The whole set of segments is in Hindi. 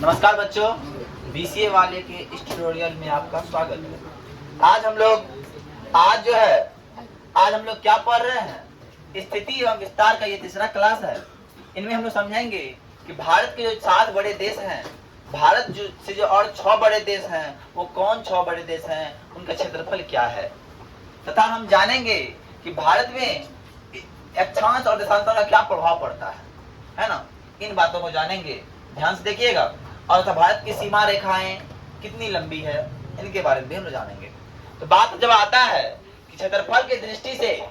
नमस्कार बच्चों, बीसीए वाले के इस ट्यूटोरियल में आपका स्वागत है। आज हम लोग क्या पढ़ रहे हैं? स्थिति एवं विस्तार का ये तीसरा क्लास है। इनमें हम लोग समझेंगे कि भारत के जो 7 बड़े देश हैं, भारत से जो और 6 बड़े देश हैं, वो कौन 6 बड़े देश हैं, उनका क्षेत्रफल क्या है, तथा हम जानेंगे कि भारत में अक्षांश और देशांतर का क्या प्रभाव पड़ता है ना। इन बातों को जानेंगे, ध्यान से देखिएगा। और भारत की सीमा रेखाएं कितनी लंबी है, इनके बारे में भी हम लोग जानेंगे। तो बात जब आता है कि क्षेत्रफल की दृष्टि से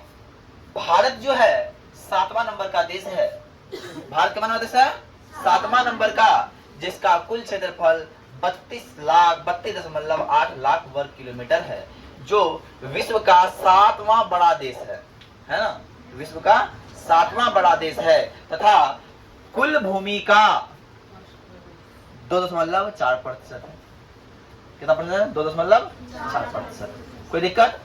भारत जो है 7वां नंबर का देश है। भारत कितना देश है? 7वां नंबर का, जिसका कुल क्षेत्रफल 32.8 लाख वर्ग किलोमीटर है, जो विश्व का 7वां बड़ा देश है ना। विश्व का 7वां बड़ा देश है तथा कुल भूमि का 2.4% है। कितना प्रतिशत है? 2.4%। कोई दिक्कत?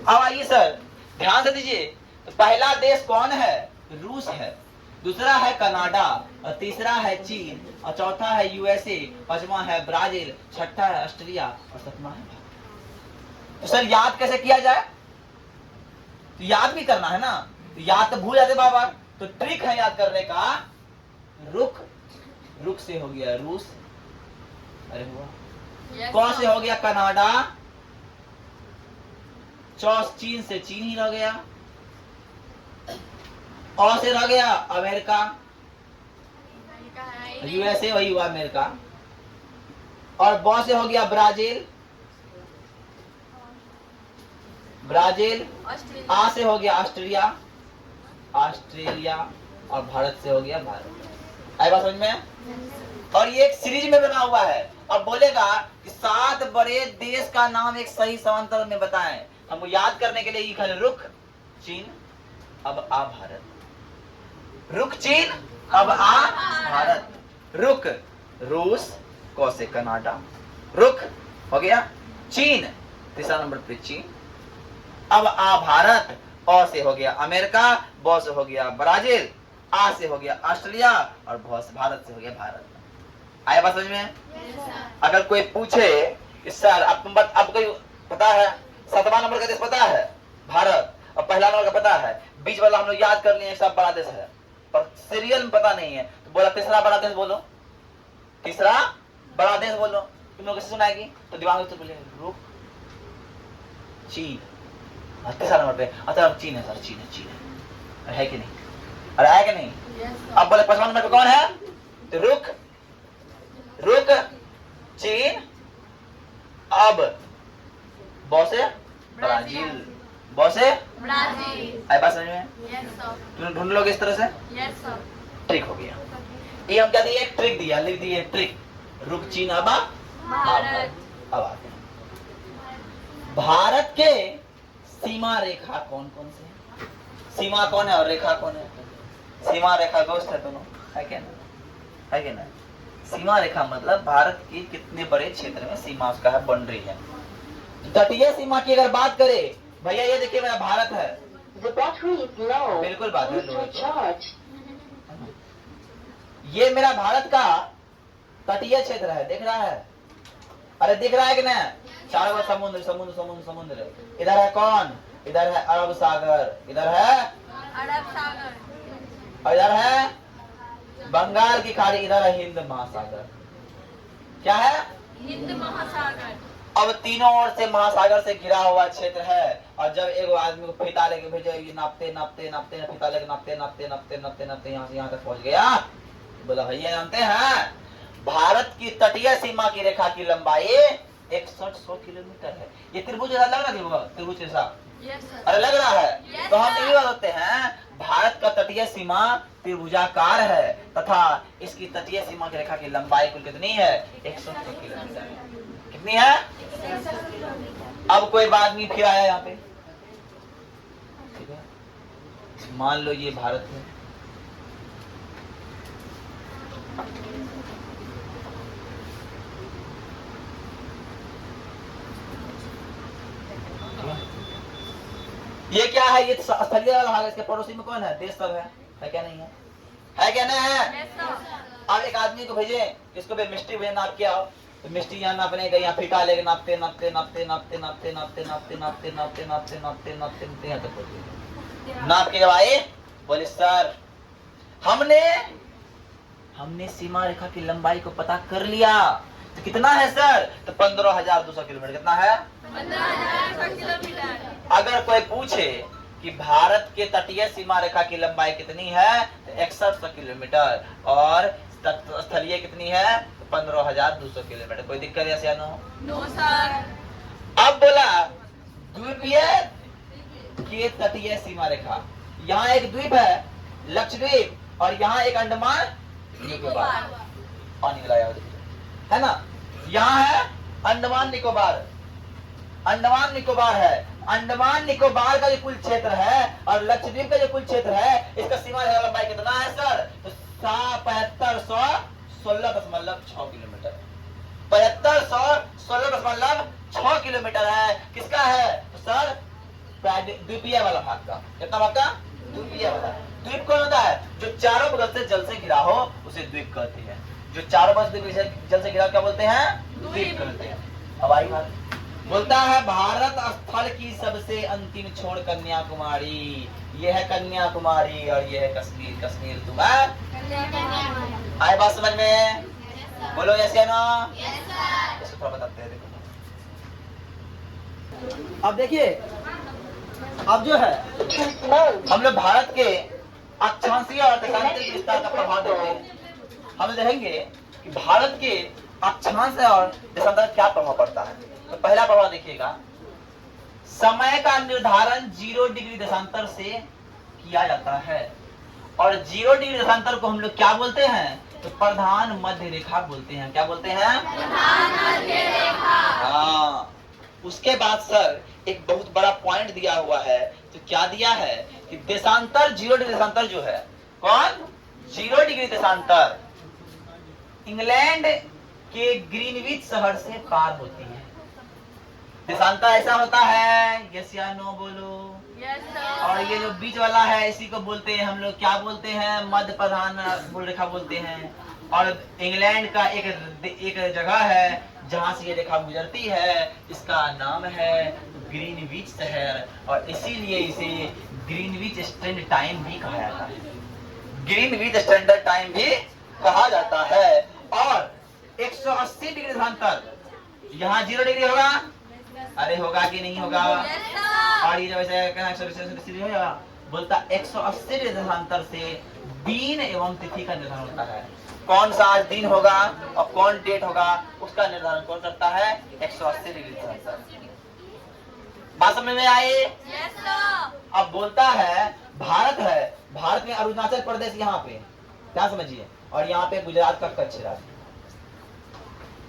अब आइए सर, ध्यान से दीजिए। तो पहला देश कौन है? रूस है, दूसरा है कनाडा, और तीसरा है चीन, और चौथा है यूएसए, पांचवा है ब्राजील, छठा है ऑस्ट्रेलिया, और 7वां है भारत। तो सर याद कैसे किया जाए? तो याद भी करना है ना, तो याद तो भूल जाते बार। तो ट्रिक है याद करने का, रुक से हो गया रूस, अरे हुआ कौन से हो गया कनाडा, चीन से चीन ही रह गया, और से रह गया अमेरिका, यूएसए वही हुआ अमेरिका, और ब से हो गया ब्राजील, आ से हो गया ऑस्ट्रेलिया, और भारत से हो गया भारत। आई बात समझ में? और ये एक सीरीज में बना हुआ है। अब बोलेगा कि 7 बड़े देश का नाम एक सही समांतर में बताएं। हमको याद करने के लिए लिखा है रुक चीन अब आ भारत, रुक चीन अब आ भारत, रुक रूस, क से कनाडा, रुक हो गया चीन, तीसरा नंबर पे चीन, अब आ भारत, अ से हो गया अमेरिका, ब से हो गया ब्राजील, आ से हो गया ऑस्ट्रेलिया, और भारत से हो गया भारत। आया बात समझ में? अगर कोई पूछे कि सर आपको पता है 7वां नंबर का देश पता है भारत, और पहला नंबर का पता है, बीच वाला हम लोग याद कर लिए सब बड़ा देश है, पर सीरियल में पता नहीं है, तो बोला तीसरा बड़ा देश बोलो, तीसरा बड़ा देश बोलो। तुम लोग कैसे सुनाएगी? तो दिमाग में तो बोले रुक चीन, तीसरा नंबर पे, अच्छा चीन है सर, चीन है कि नहीं? अरे है कि नहीं? अब बोले 5वां नंबर पे कौन है? तो रुक चीन, अब ब से ब्राजील, आई बात समझ में? तुम ढूंढ लोगे इस तरह से? ट्रिक हो गया। ये हम क्या दिए? एक ट्रिक दिया, लिख दिए ट्रिक, रुक चीन अब भारत। अब आते हैं भारत के सीमा रेखा कौन कौन से है? सीमा कौन है और रेखा कौन है? सीमा रेखा दोस्त है दोनों, है क्या ना? सीमा रेखा मतलब भारत के कितने बड़े क्षेत्र में सीमा उसका है, बाउंड्री है। तटीय सीमा की अगर बात करें, भैया ये देखिए मेरा भारत है, बिल्कुल बात है, ये मेरा भारत का तटीय क्षेत्र है, देख रहा है? अरे दिख रहा है कि नहीं? चारों ओर समुद्र समुद्र समुद्र समुद्र। इधर है कौन? इधर है अरब सागर, इधर है अरब सागर, और इधर है बंगाल की खाड़ी, इधर है हिंद महासागर। क्या है? हिंद महासागर। अब तीनों ओर से महासागर से घिरा हुआ क्षेत्र है, और जब एक आदमी को फीता लेके भेजे, ये नापते फीता लेके नापते यहाँ से यहाँ तक पहुंच गया, बोला भैया जानते हैं भारत की तटीय सीमा की रेखा की लंबाई 100 किलोमीटर है। ये त्रिभुज जैसा लग रहा है, त्रिभुज जैसा? अरे लग रहा है। तो हम ये बताते हैं भारत का तटीय सीमा त्रिभुजाकार है, तथा इसकी तटीय सीमा की रेखा की लंबाई कुल कितनी है? 100 किलोमीटर। कितनी है? अब कोई बात नहीं फिर आया यहाँ पे, ठीक है? मान लो ये भारत है, ये क्या है? ये स्थलीय वाला भाग है, इसके पड़ोसी में कौन है? देश सब है क्या नहीं है? है क्या नहीं है? अब एक आदमी को भेजे, इसको भी मिस्टी भेजे नाप के आओ, तो मिस्टी यहाँ नापने गए, यहाँ फीका लेके नापते नापते नापते नापते नापते नापते नापते नापते नापते नापते नापते नापते यहाँ तक पहुंचे। नाप के जब आए बोले सर हमने सीमा रेखा की लंबाई को पता कर लिया। तो कितना है सर? तो 15,200 किलोमीटर। कितना है? 15,200 किलोमीटर। अगर कोई पूछे कि भारत के तटीय सीमा रेखा की लंबाई कितनी है, तो 6100 किलोमीटर, और स्थलीय कितनी है? तो 15,200 किलोमीटर। कोई दिक्कत है या नो सर। अब बोला द्वीपीय के तटीय सीमा रेखा, यहाँ एक द्वीप है लक्षद्वीप, और यहाँ एक अंडमान निकोबार। पानी मिलाया है ना, यहाँ है अंडमान निकोबार। अंडमान निकोबार है, अंडमान निकोबार का जो कुल क्षेत्र है और लक्षद्वीप का जो कुल क्षेत्र है, इसका सीमा रेखा लंबाई कितना है सर? तो 7516.6 किलोमीटर। 7516.6 किलोमीटर है। किसका है? तो सर द्वीपीय वाला भाग का। कितना भाग का? द्वीपीय वाला। द्वीप कौन होता है? जो चारों बगल से जल से घिरा हो उसे द्वीप कहते हैं। जो चारों बगल से जल से घिरा क्या बोलते हैं? द्वीप कहते हैं। अब आई बात, बोलता है भारत स्थल की सबसे अंतिम छोर कन्याकुमारी। ये है कन्याकुमारी और ये है कश्मीर। कश्मीर तुम है? आए बात समझ में? बोलो यस या नो? इसको थोड़ा बताते हैं। देखो अब देखिए, अब जो है हम लोग भारत के अक्षांशीय और देशांतरिक विस्तार का प्रभाव देखते हैं। हम देखेंगे कि भारत के अक्षांश और देशांतर क्या प्रभाव पड़ता है। तो पहला प्रभाव देखिएगा, समय का निर्धारण 0 डिग्री देशांतर से किया जाता है, और 0 डिग्री देशांतर को हम लोग क्या बोलते हैं? तो प्रधान मध्य रेखा बोलते हैं। क्या बोलते हैं? प्रधान मध्य रेखा। हाँ, उसके बाद सर एक बहुत बड़ा पॉइंट दिया हुआ है। तो क्या दिया है कि देशांतर 0 डिग्री देशांतर जो है, कौन? 0 डिग्री देशांतर इंग्लैंड के ग्रीनविच शहर से पार होती है। देशांतर ऐसा होता है, यस या नो बोलो। Yes sir. और ये जो बीच वाला है इसी को बोलते हैं हम लोग, क्या बोलते हैं? मध्य प्रधान रेखा बोलते हैं। और इंग्लैंड का एक जगह है जहां से ये रेखा गुजरती है, इसका नाम है ग्रीनविच शहर, और इसीलिए इसे ग्रीनविच स्टैंडर्ड टाइम भी कहा जाता है। ग्रीनविच स्टैंडर्ड टाइम भी कहा जाता है। और 180 डिग्री देशांतर, यहाँ 0 डिग्री होगा, अरे होगा कि नहीं होगा? और ये जब ऐसे होगा, बोलता 180 डिग्री देशांतर से दिन एवं तिथि का निर्धारण होता है। कौन सा आज दिन होगा और कौन डेट होगा, उसका निर्धारण कौन करता है? 180 डिग्री देशांतर। बात समझ में आई? Yes sir. अब बोलता है भारत है, भारत में अरुणाचल प्रदेश यहाँ पे, क्या समझिए, और यहाँ पे गुजरात का कच्छ राज्य।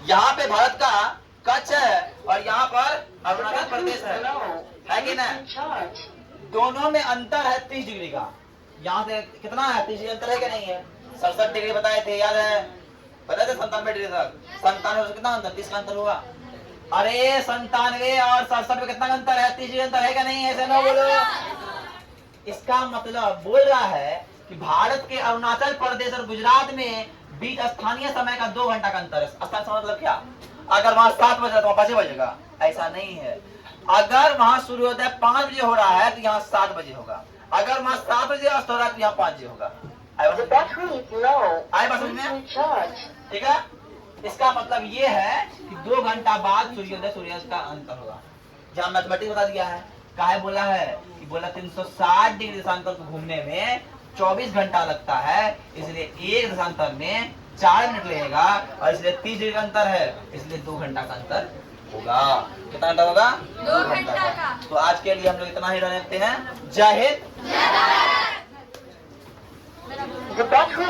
यहाँ पे भारत का कच्छ है और यहाँ पर अरुणाचल प्रदेश है कि ना? दोनों में अंतर है 30 डिग्री का। यहाँ से कितना है? 30 डिग्री अंतर है कि नहीं है? 67 डिग्री बताए थे, याद है? बताए थे 97 डिग्री तक। 97 कितना अंतर? 30 का अंतर हुआ। अरे 97 और 67 में कितना अंतर है? 30 डिग्री अंतर है क्या नहीं है? ऐसे ना बोलो। इसका मतलब बोल रहा है कि भारत के अरुणाचल प्रदेश और गुजरात में बीच स्थानीय समय का 2 घंटा का अंतर है। स्थानीय समय मतलब क्या? अगर वहां 7 बजे तो 5 बजेगा, ऐसा नहीं है। अगर वहां सूर्योदय 5 बजे हो रहा है तो यहाँ 7 बजे होगा। अगर वहां 7 बजे अस्त हो रहा है तो यहाँ 5 बजे होगा। आए बात समझ में? ठीक है। इसका मतलब ये है कि 2 घंटा बाद सूर्योदय सूर्यास्त का अंतर होगा। जहाँ मैथमेटिक्स बता दिया है, काहे बोला है कि बोला 360 डिग्री देशांतर को घूमने में 24 घंटा लगता है, इसलिए एक देशांतर में 4 मिनट लगेगा, और इसलिए 30 डिग्री का अंतर है, इसलिए 2 घंटा का अंतर होगा। कितना घंटा होगा? 2 घंटा का। तो आज के लिए हम लोग इतना ही रखते हैं। जय हिंद।